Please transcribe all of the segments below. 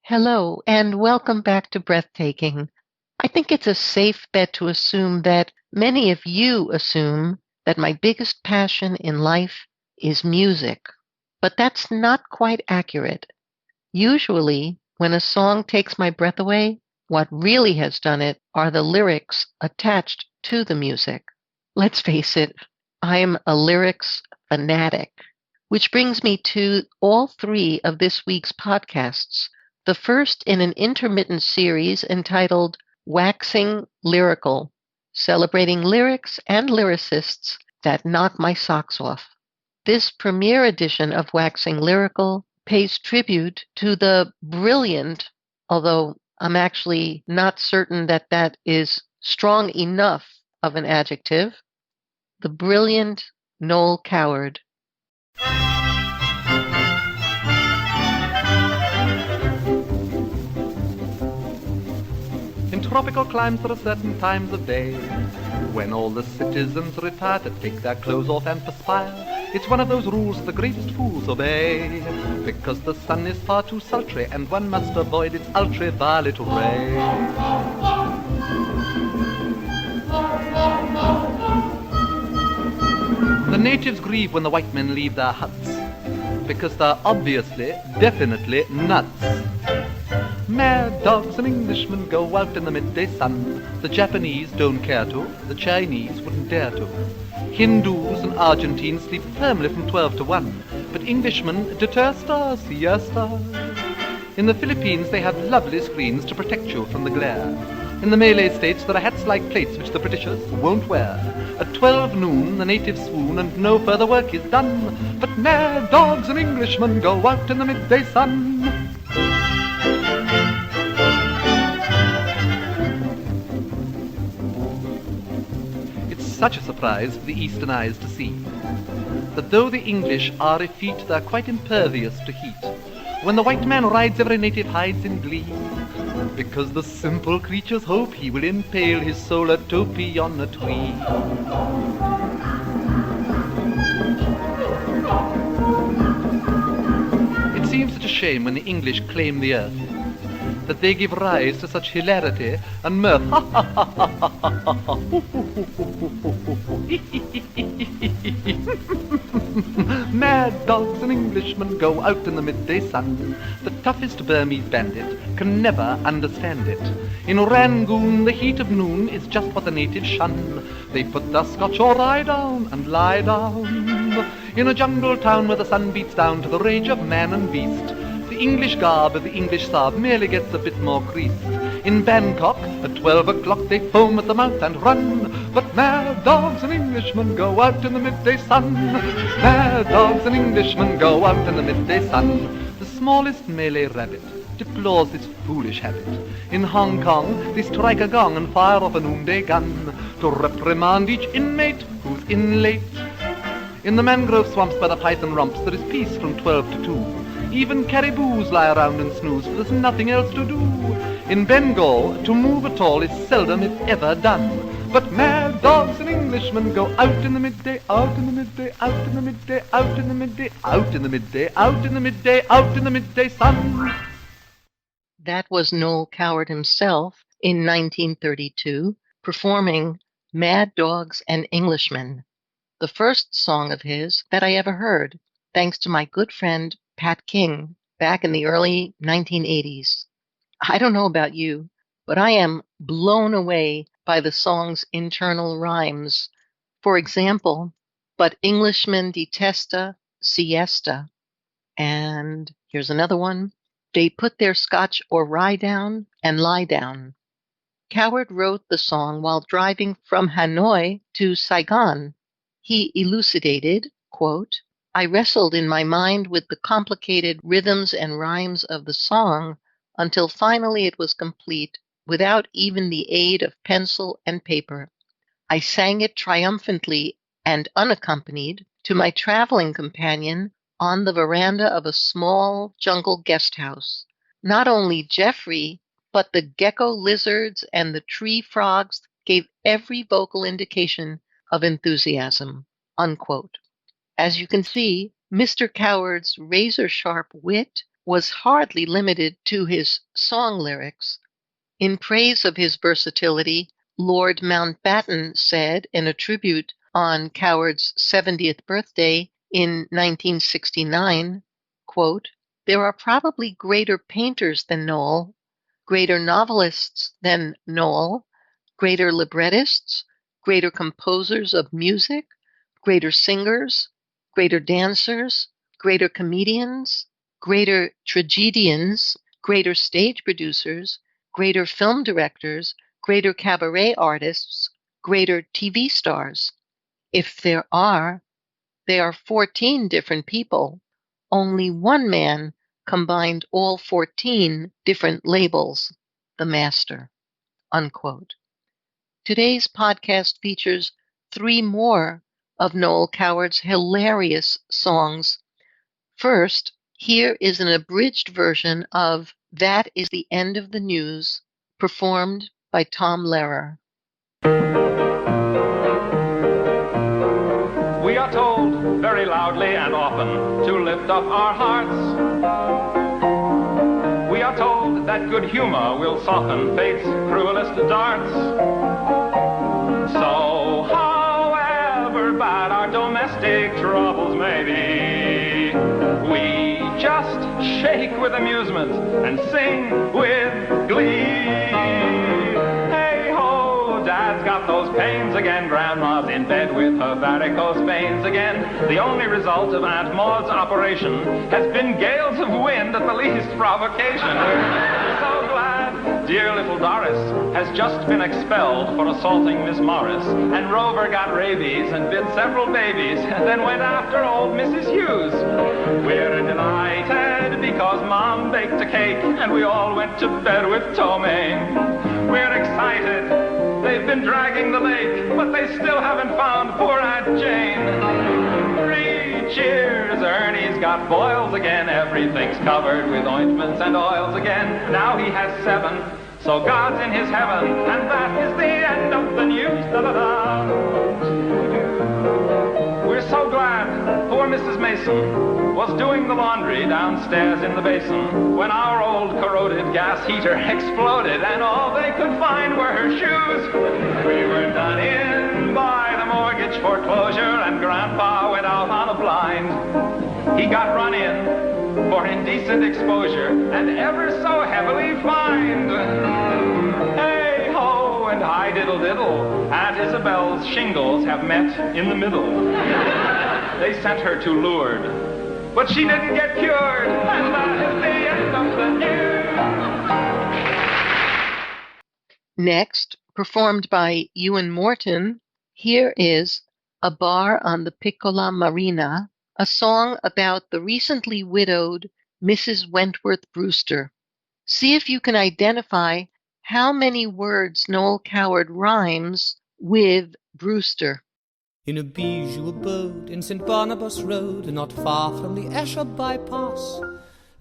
Hello, and welcome back to Breathtaking. I think it's a safe bet to assume that many of you assume that my biggest passion in life is music. But that's not quite accurate. Usually, when a song takes my breath away, what really has done it are the lyrics attached to the music. Let's face it, I am a lyrics fanatic, which brings me to all three of this week's podcasts. The first in an intermittent series entitled Waxing Lyrical, celebrating lyrics and lyricists that knock my socks off. This premiere edition of Waxing Lyrical pays tribute to the brilliant, although I'm actually not certain that that is strong enough of an adjective, the brilliant Noel Coward. In tropical climes there are certain times of day when all the citizens retire to take their clothes off and perspire. It's one of those rules the greatest fools obey, because the sun is far too sultry and one must avoid its ultraviolet ray. The natives grieve when the white men leave their huts, because they're obviously, definitely nuts. Mad dogs and Englishmen go out in the midday sun. The Japanese don't care to, the Chinese wouldn't dare to. Hindus and Argentines sleep firmly from 12 to 1, but Englishmen deter stars, siesta. In the Philippines they have lovely screens to protect you from the glare. In the Malay states there are hats like plates which the Britishers won't wear. At 12 noon the natives swoon and no further work is done, but mad dogs and Englishmen go out in the midday sun. Such a surprise for the eastern eyes to see that though the English are effete, they're quite impervious to heat. When the white man rides, every native hides in glee, because the simple creatures hope he will impale his solar topee on a tree. It seems such a shame when the English claim the earth, that they give rise to such hilarity and mirth. Mad dogs and Englishmen go out in the midday sun. The toughest Burmese bandit can never understand it. In Rangoon the heat of noon is just what the natives shun. They put their Scotch or rye down and lie down in a jungle town where the sun beats down to the rage of man and beast. The English garb of the English Sab merely gets a bit more creased. In Bangkok, at 12 o'clock they foam at the mouth and run, but mad dogs and Englishmen go out in the midday sun. Mad dogs and Englishmen go out in the midday sun. The smallest Malay rabbit deplores this foolish habit. In Hong Kong they strike a gong and fire off a noonday gun to reprimand each inmate who's in late. In the mangrove swamps by the python romps there is peace from 12 to 2. Even caribous lie around and snooze, for there's nothing else to do. In Bengal, to move at all is seldom if ever done. But mad dogs and Englishmen go out in the midday, out in the midday, out in the midday, out in the midday, out in the midday, out in the midday, out in the midday sun. That was Noel Coward himself in 1932, performing Mad Dogs and Englishmen, the first song of his that I ever heard, thanks to my good friend Pat King back in the early 1980s. I don't know about you, but I am blown away by the song's internal rhymes. For example, but Englishmen detesta siesta. And here's another one. They put their Scotch or rye down and lie down. Coward wrote the song while driving from Hanoi to Saigon. He elucidated, quote, I wrestled in my mind with the complicated rhythms and rhymes of the song until finally it was complete without even the aid of pencil and paper. I sang it triumphantly and unaccompanied to my traveling companion on the veranda of a small jungle guest house. Not only Jeffrey, but the gecko lizards and the tree frogs gave every vocal indication of enthusiasm, unquote. As you can see, Mr. Coward's razor-sharp wit was hardly limited to his song lyrics. In praise of his versatility, Lord Mountbatten said in a tribute on Coward's 70th birthday in 1969, quote, "There are probably greater painters than Noel, greater novelists than Noel, greater librettists, greater composers of music, greater singers, greater dancers, greater comedians, greater tragedians, greater stage producers, greater film directors, greater cabaret artists, greater TV stars. If there are, they are 14 different people. Only one man combined all 14 different labels, the master." Unquote. Today's podcast features 3 more of Noel Coward's hilarious songs. First, here is an abridged version of "That Is the End of the News," performed by Tom Lehrer. We are told very loudly and often to lift up our hearts. We are told that good humor will soften fate's cruelest darts. So, however bad our domestic troubles may be, we just shake with amusement and sing with glee. Dad's got those pains again, Grandma's in bed with her varicose veins again. The only result of Aunt Maud's operation has been gales of wind at the least provocation. We're so glad dear little Doris has just been expelled for assaulting Miss Morris. And Rover got rabies and bit several babies, and then went after old Mrs. Hughes. We're delighted because Mom baked a cake, and we all went to bed with ptomaine. We're excited. They've been dragging the lake, but they still haven't found poor Aunt Jane. 3 cheers, Ernie's got boils again. Everything's covered with ointments and oils again. Now he has 7, so God's in his heaven, and that is the end of the news. Da-da-da. We're so glad poor Mrs. Mason was doing the laundry downstairs in the basin when our old corroded gas heater exploded, and all they could find were her shoes. We were done in by the mortgage foreclosure, and Grandpa went out on a blind. He got run in for indecent exposure and ever so heavily fined. Hey ho and hi diddle diddle, Aunt Isabel's shingles have met in the middle. They sent her to Lourdes, but she didn't get cured, and that is the end of the news. Next, performed by Ewan Morton, here is "A Bar on the Piccolo Marina," a song about the recently widowed Mrs. Wentworth Brewster. See if you can identify how many words Noel Coward rhymes with Brewster. In a bijou abode in St. Barnabas Road, not far from the Esher bypass,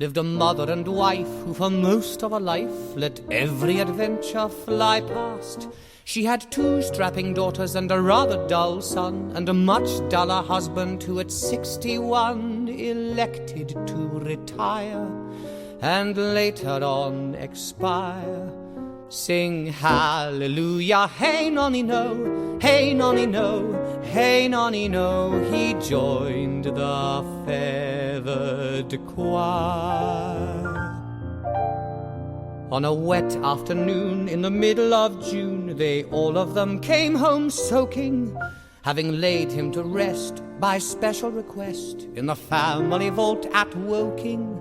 lived a mother and wife who for most of her life let every adventure fly past. She had 2 strapping daughters and a rather dull son, and a much duller husband who at 61 elected to retire and later on expire. Sing hallelujah, hey nonny no, hey nonny no, hey nonny no. He joined the feathered choir. On a wet afternoon in the middle of June, they all of them came home soaking, having laid him to rest by special request in the family vault at Woking.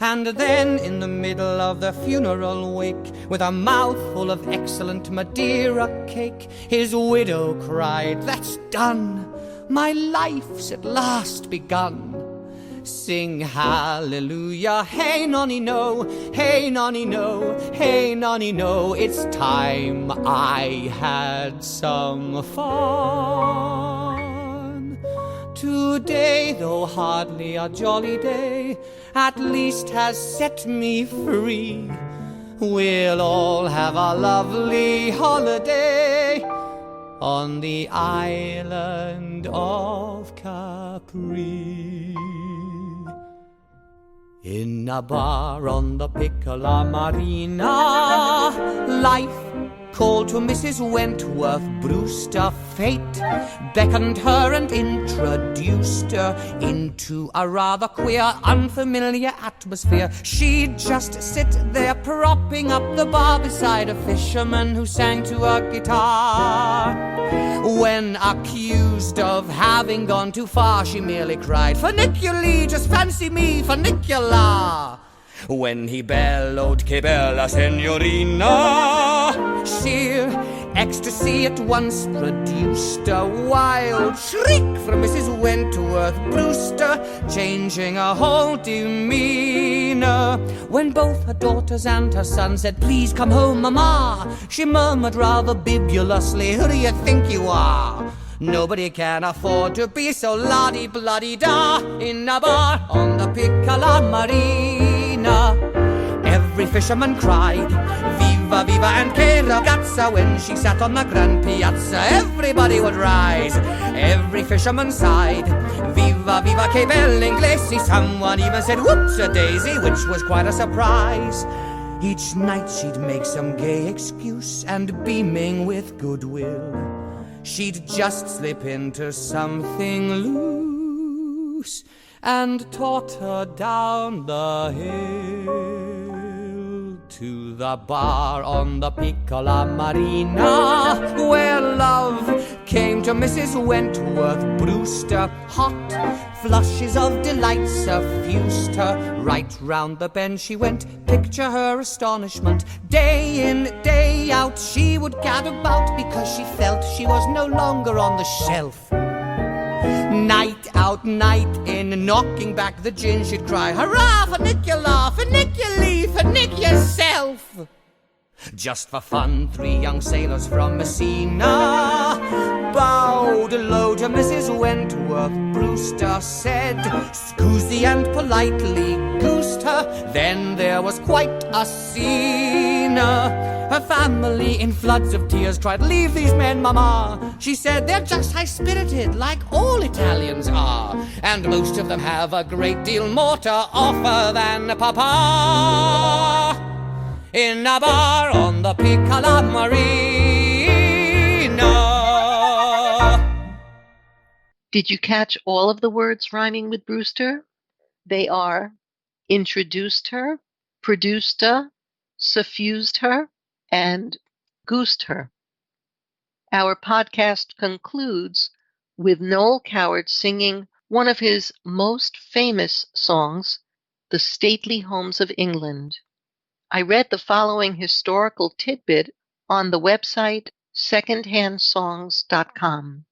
And then in the middle of the funeral wake, with a mouthful of excellent Madeira cake, his widow cried, "That's done, my life's at last begun." Sing hallelujah, hey nonny no, hey nonny no, hey nonny no. It's time I had some fun. Today, though hardly a jolly day, at least has set me free. We'll all have a lovely holiday on the island of Capri. In a bar on the Piccolo Marina, life called to Mrs. Wentworth Brewster. Fate beckoned her and introduced her into a rather queer, unfamiliar atmosphere. She'd just sit there propping up the bar beside a fisherman who sang to a guitar. When accused of having gone too far, she merely cried, "Funiculi, just fancy me, funicular." When he bellowed, "Que bella signorina," sheer ecstasy at once produced a wild shriek from Mrs. Wentworth Brewster, changing her whole demeanor. When both her daughters and her son said, "Please come home, Mama," she murmured rather bibulously, "Who do you think you are? Nobody can afford to be so la-di-bloody-da in a bar on the Piccolo Marina." Every fisherman cried, "Viva, viva, and che ragazza." When she sat on the grand piazza, everybody would rise. Every fisherman sighed, "Viva, viva, che bel inglesi." Someone even said, "Whoops-a-daisy," which was quite a surprise. Each night she'd make some gay excuse, and beaming with goodwill, she'd just slip into something loose and totter down the hill to the bar on the Piccolo Marina, where love came to Mrs. Wentworth Brewster. Hot flushes of delight suffused her. Right round the bend she went, picture her astonishment. Day in, day out she would gad about, because she felt she was no longer on the shelf. Night out, night in, knocking back the gin, she'd cry, "Hurrah, funicular, funiculi, funic yourself!" Just for fun, 3 young sailors from Messina bowed low to Mrs. Wentworth Brewster, said "Scusi," and politely goosed her. Then there was quite a scene. Her family, in floods of tears, cried, "Leave these men, Mama." She said, "They're just high-spirited, like all Italians are, and most of them have a great deal more to offer than Papa." In a bar on the Piccolo Marina. Did you catch all of the words rhyming with Brewster? They are introduced her, produced her, suffused her, and goosed her. Our podcast concludes with Noel Coward singing one of his most famous songs, "The Stately Homes of England." I read the following historical tidbit on the website secondhandsongs.com.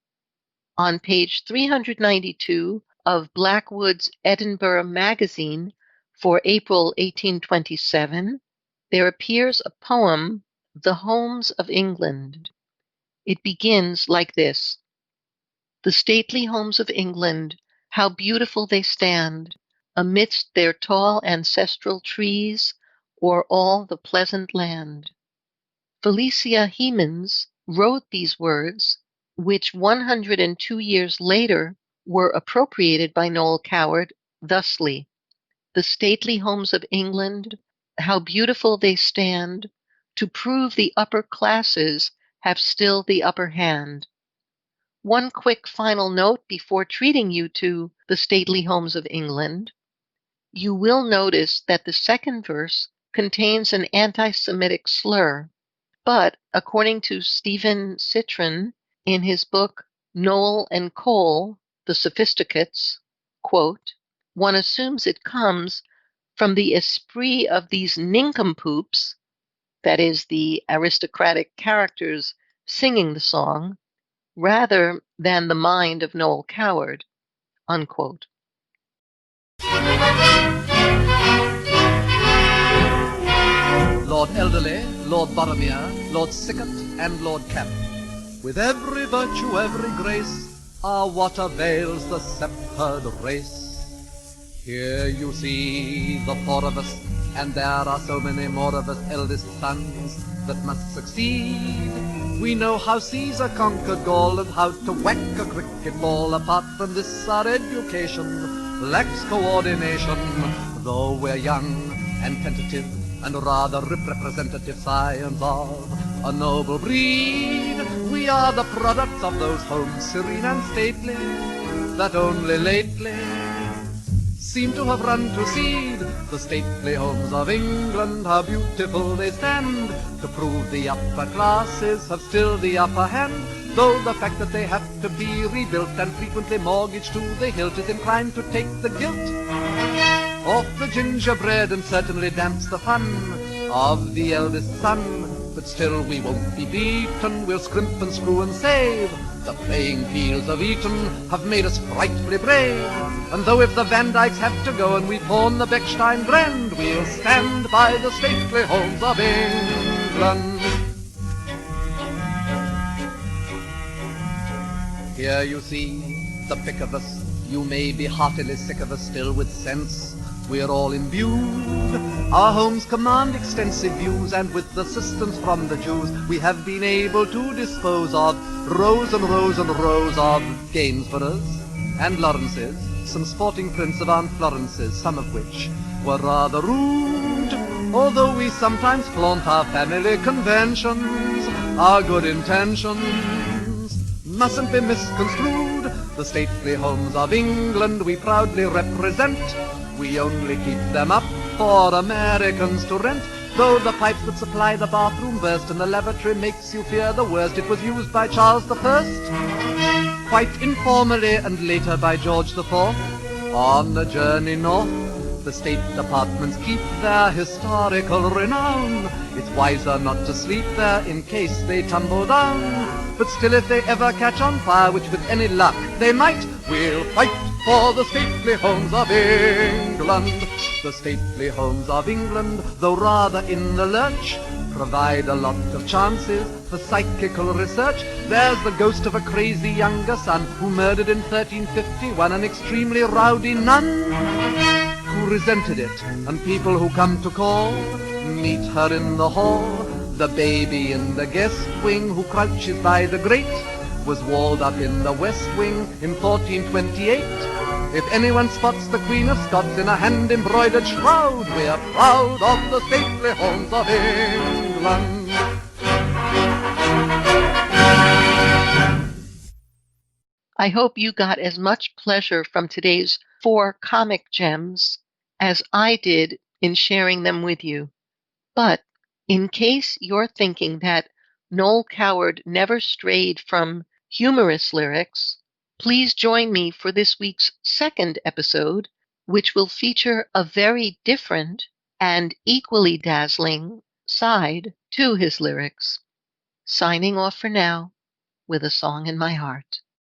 On page 392 of Blackwood's Edinburgh Magazine for April 1827, there appears a poem, "The Homes of England." It begins like this: "The stately homes of England, how beautiful they stand, amidst their tall ancestral trees, o'er all the pleasant land." Felicia Hemans wrote these words, which 102 years later were appropriated by Noel Coward thusly: "The stately homes of England, how beautiful they stand, to prove the upper classes have still the upper hand." One quick final note before treating you to "The Stately Homes of England." You will notice that the second verse contains an anti-Semitic slur, but according to Stephen Citron in his book Noel and Cole, The Sophisticates, quote, "One assumes it comes from the esprit of these nincompoops," that is, the aristocratic characters singing the song, "rather than the mind of Noel Coward," unquote. Lord Elderly, Lord Boromir, Lord Sickert, and Lord Camp. With every virtue, every grace, what avails the sceptred race? Here you see the 4 of us, and there are so many more of us eldest sons that must succeed. We know how Caesar conquered Gaul and how to whack a cricket ball. Apart from this, our education lacks coordination. Though we're young and tentative and rather representative scions of a noble breed, we are the products of those homes serene and stately that only lately seem to have run to seed. The stately homes of England, how beautiful they stand, to prove the upper classes have still the upper hand, though the fact that they have to be rebuilt and frequently mortgaged to the hilt is inclined to take the guilt off the gingerbread and certainly damps the fun of the eldest son. But still we won't be beaten, we'll scrimp and screw and save. The playing fields of Eton have made us frightfully brave, and though if the Van Dykes have to go and we pawn the Bechstein brand, we'll stand by the stately homes of England. Here you see the pick of us, you may be heartily sick of us, still with sense we're all imbued. Our homes command extensive views, and with assistance from the Jews, we have been able to dispose of rows and rows and rows of Gainsboroughs and Lawrences, some sporting prints of Aunt Florences, some of which were rather rude, although we sometimes flaunt our family conventions. Our good intentions mustn't be misconstrued. The stately homes of England we proudly represent. We only keep them up for Americans to rent, though the pipes that supply the bathroom burst and the lavatory makes you fear the worst. It was used by Charles I, quite informally, and later by George IV. On a journey north, the State Departments keep their historical renown. It's wiser not to sleep there in case they tumble down. But still, if they ever catch on fire, which with any luck they might, we'll fight for the stately homes of England. The stately homes of England, though rather in the lurch, provide a lot of chances for psychical research. There's the ghost of a crazy younger son who murdered in 1351 an extremely rowdy nun who resented it, and people who come to call meet her in the hall. The baby in the guest wing who crouches by the grate was walled up in the west wing in 1428. If anyone spots the Queen of Scots in a hand-embroidered shroud, we're proud of the stately homes of England. I hope you got as much pleasure from today's 4 comic gems as I did in sharing them with you. But in case you're thinking that Noel Coward never strayed from humorous lyrics, please join me for this week's 2nd episode, which will feature a very different and equally dazzling side to his lyrics. Signing off for now with a song in my heart.